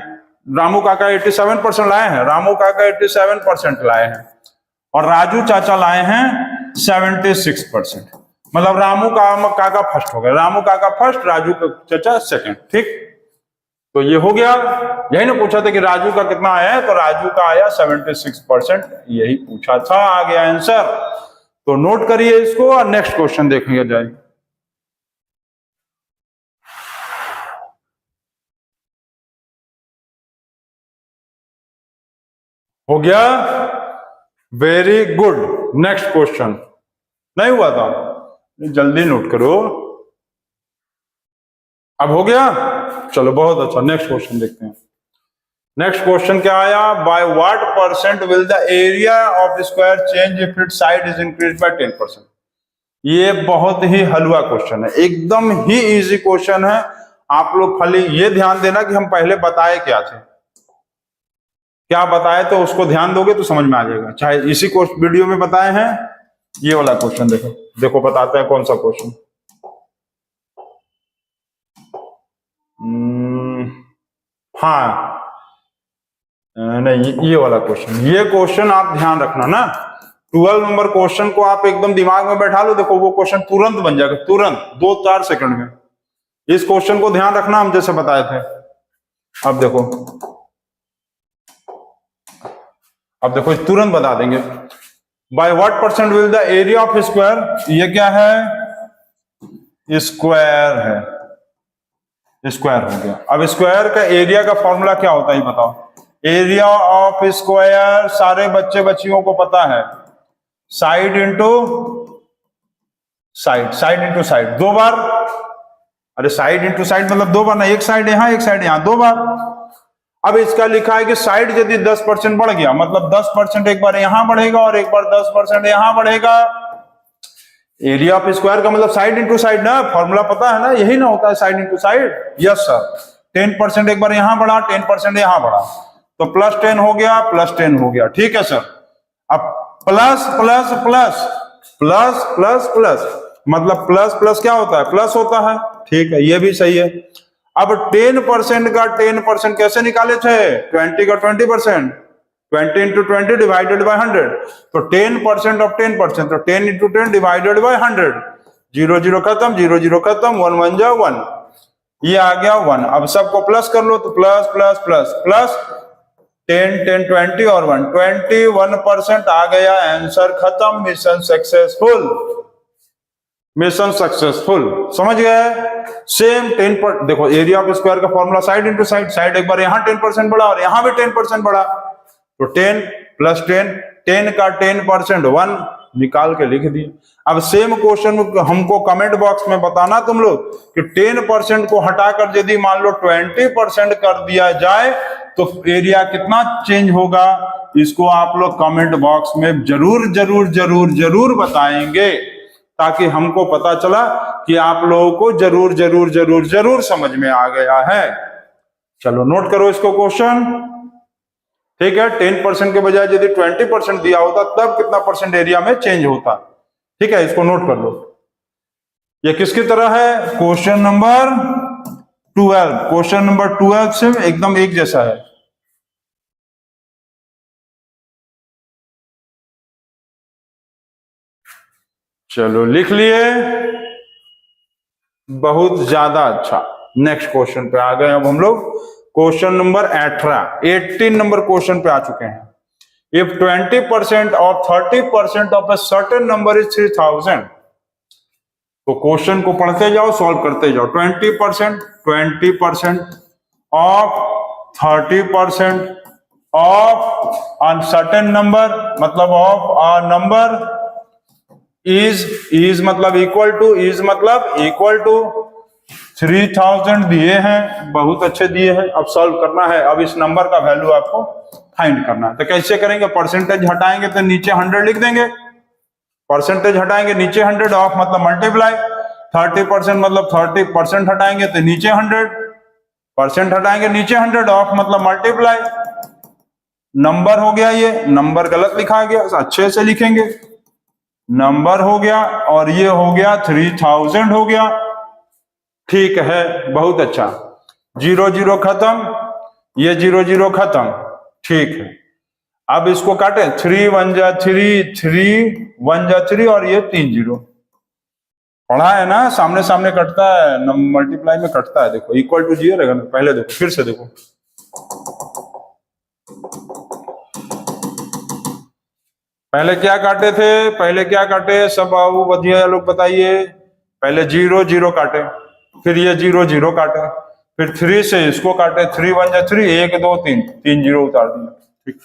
रामू काका 87% लाए हैं, रामू काका 87% लाए हैं, और राजू चाचा लाए हैं 76%। मतलब रामू काका फर्स्ट हो गए, रामू काका फर्स्ट, राजू चाचा सेकंड, ठीक। तो ये हो गया। यही ना पूछा था कि राजू का कितना आया है, तो राजू का आया 76%, यही पूछा था, आ गया आंसर। तो नोट करिए इसको, और नेक्स्ट क्वेश्चन देखेंगे जाए। हो गया, वेरी गुड। नेक्स्ट क्वेश्चन नहीं हुआ था, जल्दी नोट करो। अब हो गया, चलो बहुत अच्छा, नेक्स्ट क्वेश्चन देखते हैं। नेक्स्ट क्वेश्चन क्या आया? Bye what percent will the area of square change if it's side is increase by 10%? ये बहुत ही हलवा क्वेश्चन है, एकदम ही इजी क्वेश्चन है। आप लोग खाली ये ध्यान देना कि हम पहले बताए क्या थे, क्या बताए, तो उसको ध्यान दोगे तो समझ में आ जाएगा। चाहे इसी वीडियो में बताए हैं, ये वाला क्वेश्चन देखो, देखो बताते हैं कौन सा क्वेश्चन। हाँ नहीं, ये वाला क्वेश्चन, ये क्वेश्चन आप ध्यान रखना ना, 12 नंबर क्वेश्चन को आप एकदम दिमाग में बैठा लो, देखो वो क्वेश्चन तुरंत बन जाएगा, तुरंत 2-4 सेकंड में। इस क्वेश्चन को ध्यान रखना, हम जैसे बताए थे। अब देखो तुरंत बता देंगे। Bye what percent will the area of square, ये क्या है, स्क्वायर है, स्क्वायर हो गया। अब स्क्वायर का एरिया का फॉर्मूला क्या होता है ये बताओ। एरिया ऑफ स्क्वायर सारे बच्चे बच्चियों को पता है, side into side, side into side, 2 बार। अरे साइड इंटू साइड मतलब 2 बार ना, एक साइड यहां एक साइड यहां, 2 बार। अब इसका लिखा है कि साइड यदि 10% बढ़ गया, मतलब 10% एक बार यहां बढ़ेगा और एक बार 10% यहां बढ़ेगा। एरिया ऑफ स्क्वायर का मतलब साइड इंटू साइड ना, फॉर्मूला पता है ना, यही ना होता है, side into side. Yes sir, 10% एक बार यहां बढ़ा, 10% यहां बढ़ा, तो +10 हो गया, +10 हो गया, ठीक है सर। अब plus plus plus plus plus plus मतलब प्लस प्लस क्या होता है, प्लस होता है, ठीक है, ये भी सही है। अब 10% का 10% कैसे निकाले थे, 20 का 20%, 20 इंटू 20 डिवाइडेड बाय 100, तो 10% ऑफ 10%, तो 10 इंटू 10 डिवाइडेड बाय 100, 0 0 खत्म, 0 0 खत्म, 1 1 जा 1, ये आ गया 1। अब सबको प्लस कर लो, तो प्लस प्लस प्लस प्लस 10 10 20 और 1 21% आ गया, आंसर खत्म, मिशन सक्सेसफुल, मिशन सक्सेसफुल, समझ गए। सेम 10 पर देखो, एरिया ऑफ स्क्वायर का formula side into side, side एक बार यहां 10% बढ़ा और यहां भी 10% बढ़ा, तो 10 + 10, 10 का 10% 1 निकाल के लिख दिए। अब सेम क्वेश्चन हमको कमेंट बॉक्स में बताना तुम लोग कि 10% को हटाकर यदि मान लो 20% कर दिया जाए तो एरिया कितना चेंज होगा, इसको आप लोग कमेंट बॉक्स में जरूर जरूर जरूर जरूर बताएंगे, ताकि हमको पता चला कि आप लोगों को जरूर जरूर जरूर जरूर समझ में आ गया है। चलो नोट करो इसको क्वेश्चन, ठीक है। 10% के बजाय यदि 20% दिया होता तब कितना परसेंट एरिया में चेंज होता, ठीक है, इसको नोट कर लो। ये किसकी तरह है, क्वेश्चन नंबर 12, क्वेश्चन नंबर 12 से एकदम एक जैसा है। चलो लिख लिए, बहुत ज्यादा अच्छा। नेक्स्ट क्वेश्चन पे आ गए अब हम लोग, क्वेश्चन नंबर 18 नंबर क्वेश्चन पे आ चुके हैं। इफ 20% और 30% of a certain number is 3000, तो क्वेश्चन को पढ़ते जाओ, सॉल्व करते जाओ। 20% ऑफ 30% ऑफ अनसर्टेन नंबर, मतलब ऑफ अ नंबर इज मतलब इक्वल टू, इज मतलब इक्वल टू 3000 दिए हैं, बहुत अच्छे दिए हैं। अब सॉल्व करना है, अब इस नंबर का वैल्यू आपको फाइंड करना है। तो कैसे करेंगे, परसेंटेज हटाएंगे तो नीचे 100 लिख देंगे, परसेंटेज हटाएंगे नीचे 100, ऑफ मतलब मल्टीप्लाई, 30% मतलब 30% हटाएंगे तो नीचे 100% हटाएंगे नीचे 100, ऑफ मतलब मल्टीप्लाई, नंबर हो गया, ये नंबर गलत लिखा गया, अच्छे से लिखेंगे, नंबर हो गया और ये हो गया 3000 हो गया, ठीक है, बहुत अच्छा। 0 0 खत्म, ये 0 0 खत्म, ठीक है। अब इसको काटे, 3 1 जा 3, 3 1 जा 3 और ये 3 0, पढ़ा है ना, सामने सामने कटता है, मल्टीप्लाई में कटता है, देखो इक्वल टू 0 रहेगा। पहले देखो, फिर से देखो, पहले क्या काटे थे, पहले क्या काटे, सब बाबू बधिया लोग बताइए। पहले 0 0 काटे, फिर ये 0 0 काटे, फिर 3 से इसको काटे, 3 1 जा 3, 1 2 3, 3 0 उतार दिया, ठीक।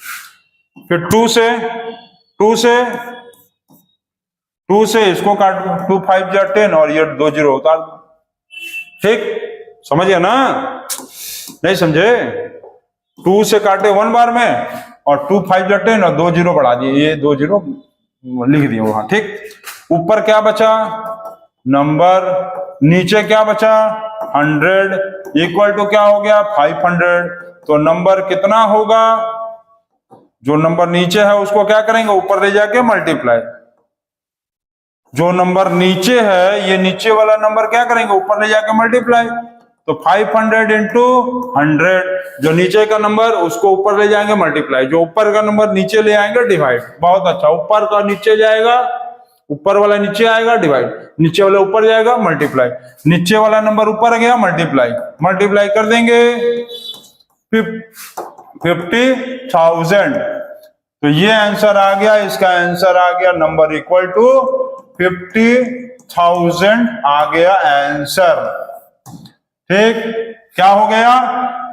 फिर 2 से इसको काट दो, 2 5 जा 10 और ये 2 0 उतार दो, ठीक, समझिए ना, नहीं समझे। 2 से काटे 1 बार में और 2 5 जा 10 और 2 0 बढ़ा दिए, ये 2 0 लिख दिए वहां, ठीक। ऊपर क्या बचा, नंबर, नीचे क्या बचा 100, इक्वल टू क्या हो गया 500, तो नंबर कितना होगा, जो नंबर नीचे है उसको क्या करेंगे, ऊपर ले जाके मल्टीप्लाई, जो नंबर नीचे है ये नीचे वाला नंबर क्या करेंगे, ऊपर ले जाके मल्टीप्लाई, तो 500 इंटू 100, जो नीचे का नंबर उसको ऊपर ले जाएंगे मल्टीप्लाई, जो ऊपर का नंबर नीचे ले आएंगे डिवाइड। बहुत अच्छा, ऊपर का नीचे जाएगा, ऊपर वाला नीचे आएगा डिवाइड, नीचे वाला ऊपर जाएगा मल्टीप्लाई, नीचे वाला नंबर ऊपर गया मल्टीप्लाई, मल्टीप्लाई कर देंगे 50,000। तो ये आंसर आ गया, इसका आंसर आ गया नंबर इक्वल टू 50,000 आ गया आंसर। ठीक, क्या हो गया?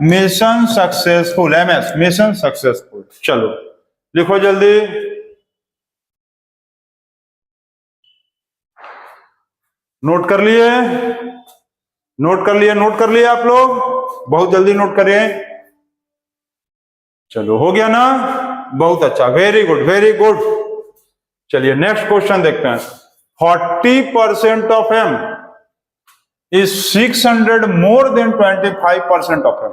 Mission successful, MS mission successful. चलो लिखो जल्दी। नोट कर लिए? नोट कर लिए? नोट कर लिए आप लोग? बहुत जल्दी नोट करें। चलो हो गया ना? बहुत अच्छा, वेरी गुड वेरी गुड। चलिए नेक्स्ट क्वेश्चन देखते हैं। 40% of m is 600 more than 25% of m।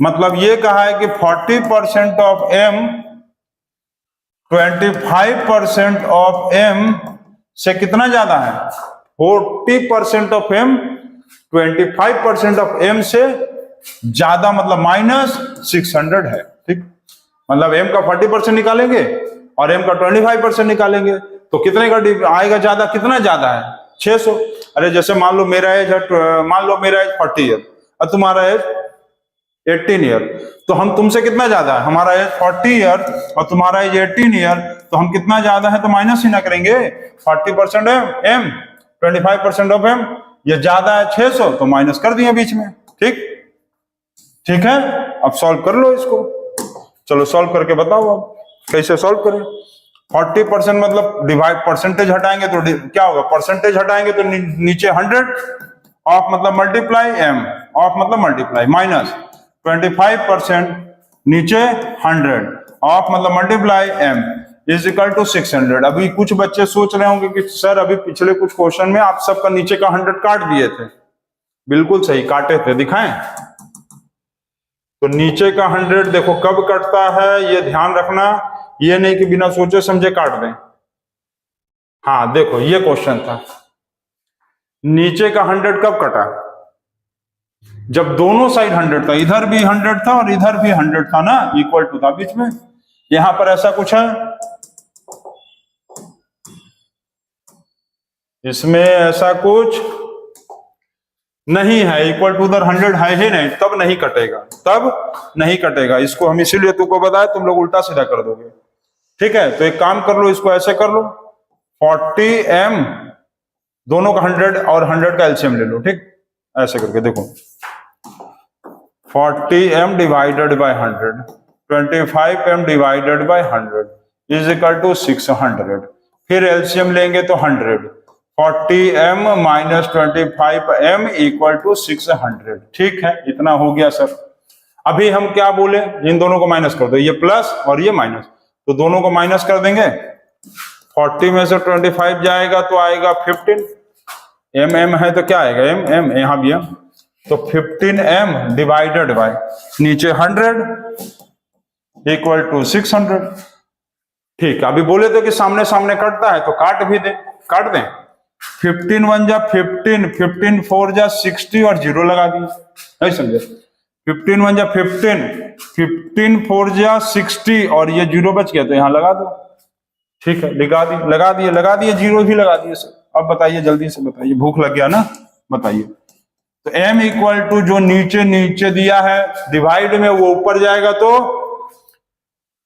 मतलब ये कहा है कि 40% ऑफ m 25% ऑफ m से कितना ज्यादा है? 40% ऑफ m 25% ऑफ m से ज्यादा, मतलब -600 है। ठीक, मतलब m का 40% निकालेंगे और m का 25% निकालेंगे तो कितने का आएगा ज्यादा? कितना ज्यादा है? 600। अरे जैसे मान लो मेरा एज 40 ईयर और तुम्हारा एज 18 ईयर, तो हम तुमसे कितना ज्यादा है? हमारा एज 40 ईयर और तुम्हारा एज 18 ईयर, तो हम कितना ज्यादा है तो माइनस ही ना करेंगे। 40% m 25% ऑफ m, ये ज्यादा है 600 तो माइनस कर दिया बीच में। ठीक, ठीक है, अब सॉल्व कर लो इसको। चलो सॉल्व करके बताओ अब कैसे सॉल्व करें। 40% मतलब डिवाइड, परसेंटेज हटाएंगे तो क्या होगा? परसेंटेज हटाएंगे तो नीचे 100, ऑफ मतलब मल्टीप्लाई, m ऑफ मतलब मल्टीप्लाई, माइनस 25% नीचे 100, ऑफ मतलब multiply, m is equal to 600। अभी कुछ बच्चे सोच रहे होंगे कि सर अभी पिछले कुछ क्वेश्चन में आप सबका नीचे का 100 काट दिए थे। बिल्कुल सही काटे थे, दिखाएं? तो नीचे का 100 देखो कब कटता है, ये ध्यान रखना, ये नहीं कि बिना सोचे समझे काट दें। हाँ देखो ये क्वेश्चन था, नीचे का 100 कब कटा? जब दोनों साइड 100 था, इधर भी 100 था और इधर भी 100 था ना, इक्वल टू था बीच में। यहां पर ऐसा कुछ है? इसमें ऐसा कुछ नहीं है, इक्वल टू उधर 100 है ही नहीं, तब नहीं कटेगा, तब नहीं कटेगा। इसको हम इसीलिए तुमको बताया, तुम लोग उल्टा सीधा कर दोगे। ठीक है, तो एक काम कर लो, इसको ऐसे कर लो, 40m दोनों का 100 और 100 का एलसीएम ले लो। ठीक, ऐसे करके देखो, 40m divided by 100, 25m divided by 100 is equal to 600। फिर एलसीएम लेंगे तो 100, 40m minus 25m equal to 600। ठीक है, इतना हो गया सर। अभी हम क्या बोले, इन दोनों को माइनस कर दो, ये प्लस और ये माइनस, तो दोनों को माइनस कर देंगे। 40 में से 25 जाएगा तो आएगा 15, m है तो क्या आएगा? m यहां भी m, तो 15m डिवाइडेड बाय नीचे 100 इक्वल टू 600। ठीक, अभी बोले तो कि सामने सामने कटता है तो काट भी दें, काट दें। 15 1 जा 15, 15 4 जा 60 और 0 लगा दिए, नहीं समझे? 15 1 जा 15, 15 4 जा 60 और ये 0 बच गया तो यहां लगा दो। ठीक है, लगा दिए 0 भी लगा दिए सर। अब बताइए, जल्दी से बताइए, भूख लग गया ना, बताइए। तो m इक्वल टू जो नीचे नीचे दिया है डिवाइड में, वो ऊपर जाएगा तो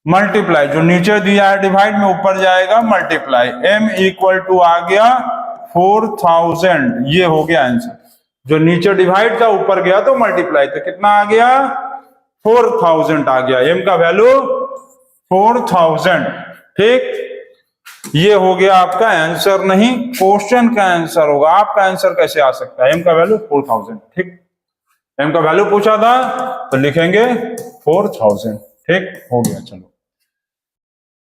मल्टीप्लाई, जो नीचे दिया है डिवाइड में ऊपर जाएगा मल्टीप्लाई। m इक्वल टू आ गया 4000, ये हो गया आंसर। जो नीचे डिवाइड था ऊपर गया तो मल्टीप्लाई, तो कितना आ गया? 4000 आ गया, m का वैल्यू 4000। ठीक, ये हो गया आपका आंसर, नहीं क्वेश्चन का आंसर होगा। आपका आंसर कैसे आ सकता है? m का वैल्यू 4000। ठीक, m का वैल्यू पूछा था तो लिखेंगे 4000। ठीक, हो गया। चलो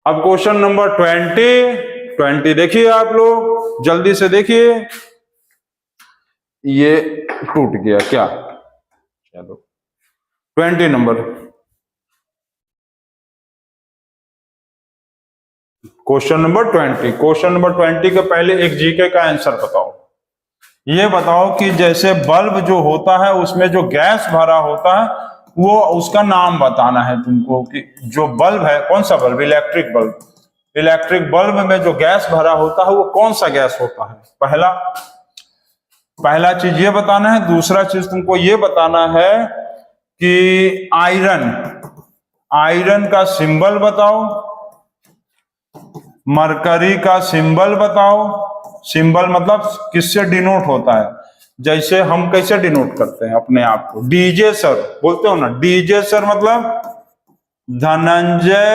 अब क्वेश्चन नंबर 20 देखिए आप लोग, जल्दी से देखिए। ये टूट गया क्या? चलो 20 number, question number 20। Question number 20 के पहले एक जीके का आंसर बताओ। ये बताओ कि जैसे बल्ब जो होता है उसमें जो गैस भरा होता है वो उसका नाम बताना है तुमको कि जो बल्ब है, कौन सा bulb, electric bulb, electric bulb में जो गैस भरा होता है वो कौन सा गैस होता है। पहला चीज ये बताना है। दूसरा चीज तुमको ये बताना है कि आयरन का सिंबल बताओ, मरकरी का सिंबल बताओ। सिंबल मतलब किससे डिनोट होता है, जैसे हम कैसे डिनोट करते हैं अपने आप को, डीजे सर बोलते हो ना, डीजे सर मतलब धनंजय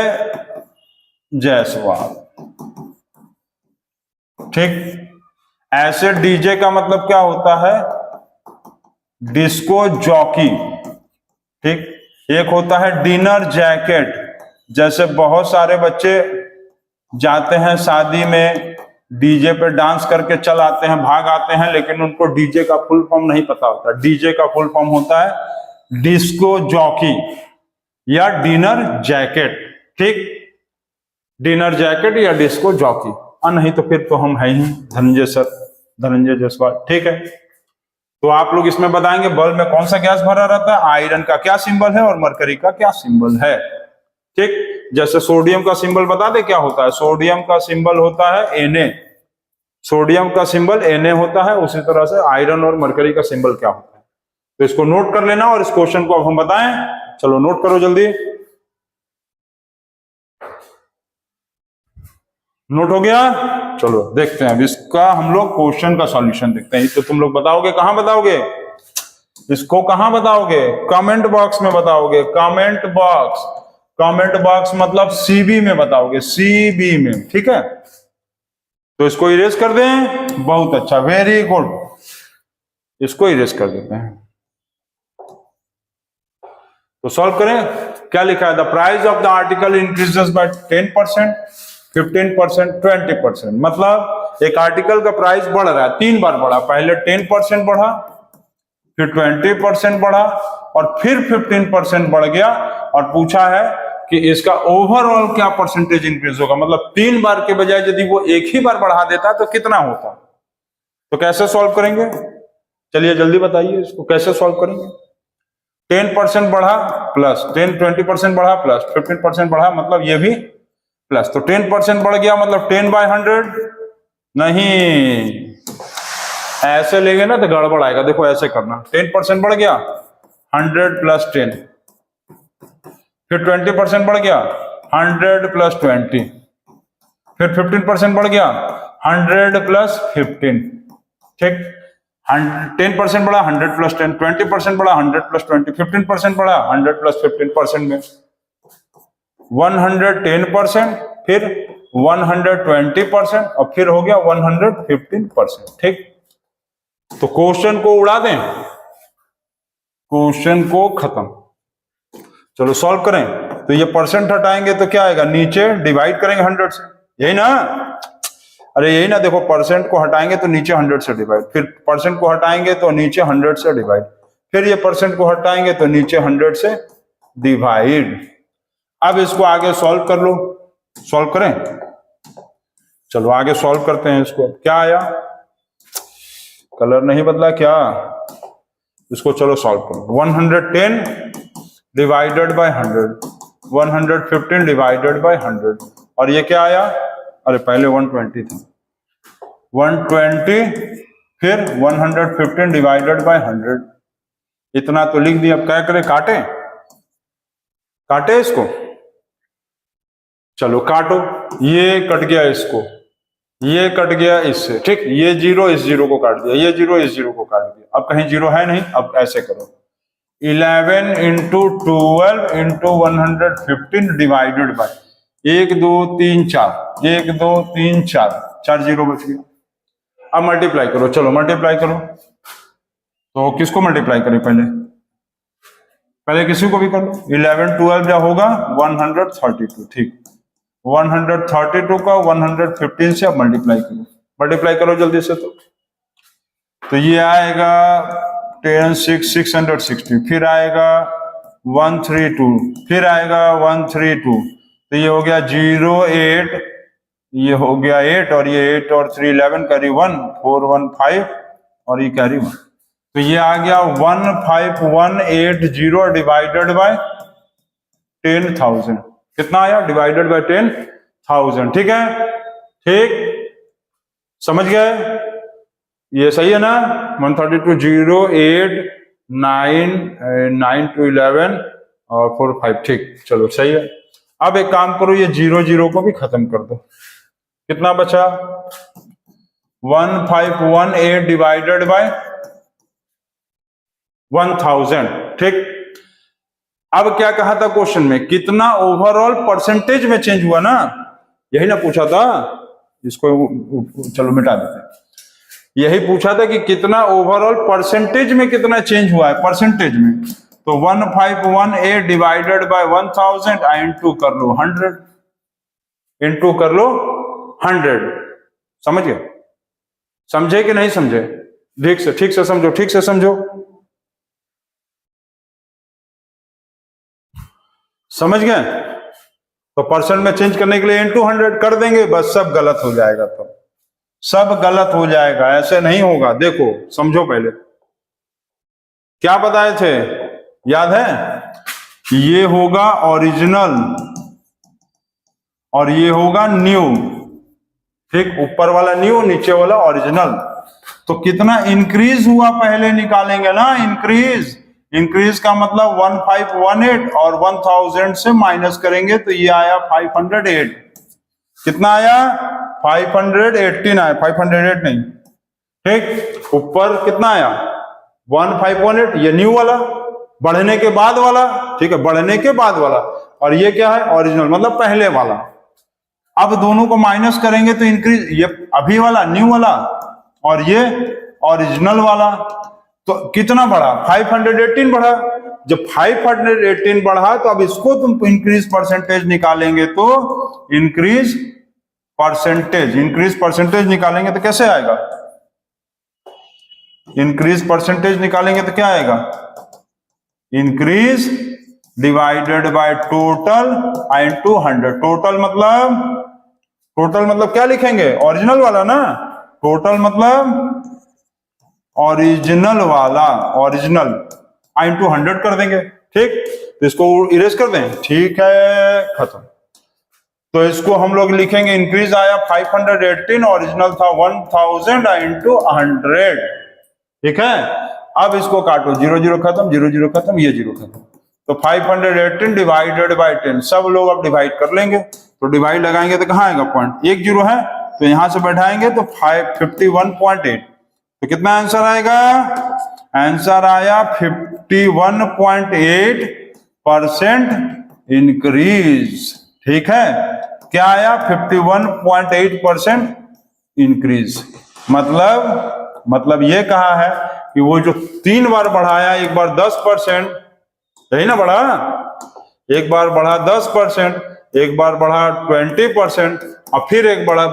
जायसवाल, ठीक। ऐसे डीजे का मतलब क्या होता है, डिस्को जॉकी, ठीक। एक होता है डिनर जैकेट, जैसे बहुत सारे बच्चे जाते हैं शादी में, डीजे पे डांस करके चल आते हैं, भाग आते हैं, लेकिन उनको डीजे का फुल फॉर्म नहीं पता होता। डीजे का फुल फॉर्म होता है डिस्को जॉकी या डिनर जैकेट, ठीक। डिनर जैकेट या डिस्को जॉकी, नहीं तो फिर तो हम है ही धनंजय सर, धनंजय जायसवाल, ठीक है। तो आप लोग इसमें बताएंगे बल्ब में कौन सा गैस भरा रहता है, आयरन का क्या सिंबल है और मरकरी का क्या सिंबल है, ठीक। जैसे सोडियम का सिंबल बता दे क्या होता है, सोडियम का सिंबल होता है Na, सोडियम का सिंबल Na होता है। उसी तरह से आयरन और मरकरी का सिंबल क्या होता है, तो इसको नोट कर लेना और इस क्वेश्चन को अब हम बताएं। चलो नोट करो जल्दी, नोट हो गया। चलो देखते हैं अब इसका हम लोग क्वेश्चन का सॉल्यूशन देखते हैं। तो तुम लोग बताओगे, कहां बताओगे इसको, कहां बताओगे, कमेंट बॉक्स में बताओगे, कमेंट बॉक्स, कमेंट बॉक्स मतलब सीबी में बताओगे, सीबी में, ठीक है। तो इसको इरेज कर दें, बहुत अच्छा, वेरी गुड, इसको इरेज कर देते हैं। तो सॉल्व करें, क्या लिखा है, the price of the article increases by 10%, 15%, 20%। मतलब एक आर्टिकल का प्राइस बढ़ रहा है, 3 बार बढ़ा, पहले 10% बढ़ा, फिर 20% बढ़ा और फिर 15% बढ़ गया, और पूछा है कि इसका ओवरऑल क्या परसेंटेज इंक्रीज होगा, मतलब 3 बार के बजाय यदि वो एक ही बार बढ़ा देता तो कितना होता। तो कैसे सॉल्व करेंगे, चलिए जल्दी बताइए इसको कैसे सॉल्व करेंगे। 10% बढ़ा प्लस 20% बढ़ा प्लस 15% बढ़ा, मतलब ये भी प्लस, तो 10% बढ़ गया मतलब 10/100, नहीं ऐसे लेंगे ना तो गड़बड़ आएगा। देखो ऐसे करना, 10% बढ़ गया 100 + 10, फिर 20% बढ़ गया 100 + 20, फिर 15% बढ़ गया 100 + 15, ठीक। 10% बढ़ा 100 + 10, 20% बढ़ा 100 + 20, 15% बढ़ा 100 + 15% में 110%, फिर 120% और फिर हो गया 115%, ठीक। तो क्वेश्चन को उड़ा दें, क्वेश्चन को खत्म। चलो सॉल्व करें, तो ये परसेंट हटाएंगे तो क्या आएगा, नीचे डिवाइड करेंगे 100 से, यही ना, अरे यही ना, देखो परसेंट को हटाएंगे तो नीचे 100 से डिवाइड, फिर परसेंट को हटाएंगे तो नीचे 100 से डिवाइड, फिर ये परसेंट को हटाएंगे तो नीचे 100 से डिवाइड। अब इसको आगे सॉल्व कर लो, सॉल्व करें, चलो आगे सॉल्व करते हैं इसको। क्या आया, कलर नहीं बदला क्या, इसको चलो सॉल्व करो। 110 डिवाइडेड बाय 100, 115 डिवाइडेड बाय 100, और ये क्या आया, अरे पहले 120 था, 120 फिर 115 डिवाइडेड बाय 100, इतना तो लिख दिया। अब क्या करें, काटे, काटे इसको, चलो काटो, ये कट गया इसको, ये कट गया इससे, ठीक। ये 0 इस 0 को काट दिया, ये 0 इस 0 को काट दिया, अब कहीं 0 है नहीं। अब ऐसे करो, 11 × 12 × 115 डिवाइडेड बाय 1 2 3 4, 1 2 3 4, 4 0 बच गया। अब मल्टीप्लाई करो, चलो मल्टीप्लाई करो, तो किसको मल्टीप्लाई करें, पहले किसी को भी कर लो। 11 12 क्या होगा 132, ठीक। 132 का 115 से अब मल्टीप्लाई करो, मल्टीप्लाई करो जल्दी से, तो ये आएगा 10 6 660, फिर आएगा 132, फिर आएगा 132, तो ये हो गया 0 8, ये हो गया 8 और ये 8 और 3 11 करी 1 4 1 5 और ये कैरी 1, तो ये आ गया 15180 डिवाइडेड बाय 10,000। कितना आया? Divided by 10,000। ठीक है, ठीक, समझ गए? ये सही है ना? 132 0 8 9 9 to 11 और 4 5। ठीक, चलो सही है। अब एक काम करो, ये 0 0 को भी खत्म कर दो। कितना बचा? 1518 डिवाइडेड बाय 1000। ठीक, अब क्या कहा था क्वेश्चन में? कितना ओवरऑल परसेंटेज में चेंज हुआ ना, यही ना पूछा था। इसको चलो मिटा देते हैं। यही पूछा था कि कितना ओवरऑल परसेंटेज में कितना चेंज हुआ है, परसेंटेज में। तो 1518 डिवाइडेड बाय 1000 इंटू कर लो 100, इंटू कर लो 100। समझ गए? समझे कि नहीं समझे? ठीक से समझो, ठीक से समझो। समझ गए? तो परसेंट में चेंज करने के लिए इंटू 100 कर देंगे, बस सब गलत हो जाएगा। तो सब गलत हो जाएगा, ऐसे नहीं होगा। देखो समझो, पहले क्या बताए थे, याद है? ये होगा ओरिजिनल और ये होगा न्यू। ठीक, ऊपर वाला न्यू, नीचे वाला ओरिजिनल। तो कितना इंक्रीज हुआ पहले निकालेंगे ना, इंक्रीज। इंक्रीज का मतलब 1518 और 1000 से माइनस करेंगे तो ये आया 508। कितना आया? 518 आया, 508 नहीं। ठीक, ऊपर कितना आया? 1518, ये न्यू वाला, बढ़ने के बाद वाला। ठीक है, बढ़ने के बाद वाला। और ये क्या है? ओरिजिनल, मतलब पहले वाला। अब दोनों को माइनस करेंगे तो इंक्रीज, ये अभी वाला न्यू वाला और ये ओरिजिनल वाला। तो कितना बढ़ा? 518 बढ़ा। जब 518 बढ़ा तो अब इसको तुम इंक्रीज परसेंटेज निकालेंगे तो इंक्रीज परसेंटेज निकालेंगे तो कैसे आएगा? इंक्रीज परसेंटेज निकालेंगे तो क्या आएगा? Increase divided by total into 100। Total मतलब क्या लिखेंगे? ओरिजिनल वाला ना। टोटल मतलब ओरिजिनल वाला, ओरिजिनल इंटू 100 कर देंगे। ठीक, तो इसको इरेज कर दें। ठीक है, खत्म। तो इसको हम लोग लिखेंगे, इंक्रीज आया 518, ओरिजिनल था 1000 इंटू 100। ठीक है, अब इसको काटो, 0 0 खत्म, 0 0 खत्म, ये 0 खत्म। तो 518 डिवाइडेड बाय 10, सब लोग अब डिवाइड कर लेंगे। तो डिवाइड लगाएंगे तो कहाँ आएगा? पॉइंट, एक 0 है तो यहां से बैठाएंगे तो 51.8। तो कितना आंसर आएगा? आंसर आया 51.8% इंक्रीज। ठीक है, क्या आया? 51.8% इंक्रीज। मतलब ये कहा है कि वो जो 3 बार बढ़ाया, एक बार 10%, यही ना बढ़ा, एक बार बढ़ा 10%, एक बार बढ़ा 20% और फिर एक बढ़ा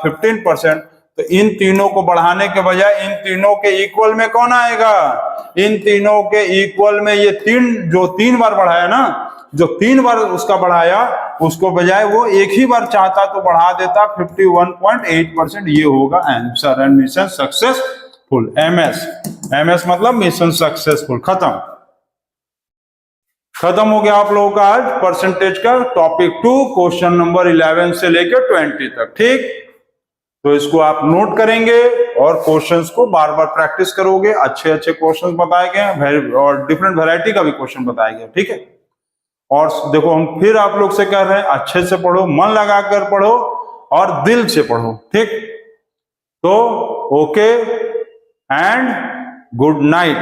15%। तो इन तीनों को बढ़ाने के बजाय इन तीनों के इक्वल में कौन आएगा? इन तीनों के इक्वल में ये जो 3 बार बढ़ाया ना, जो 3 बार उसका बढ़ाया, उसको बजाय वो एक ही बार चाहता तो बढ़ा देता 51.8%। ये होगा answer and mission successful. MS मतलब मिशन सक्सेसफुल। खत्म हो गया आप लोगों का आज परसेंटेज का टॉपिक 2, क्वेश्चन नंबर 11 से लेकर 20 तक। ठीक, तो इसको आप नोट करेंगे और क्वेश्चंस को बार बार प्रैक्टिस करोगे। अच्छे क्वेश्चंस बताए गए और डिफरेंट वैरायटी का भी क्वेश्चन बताया गया। ठीक है, और देखो हम फिर आप लोग से कह रहे हैं, अच्छे से पढ़ो, मन लगाकर पढ़ो और दिल से पढ़ो। ठीक, तो ओके एंड गुड नाइट।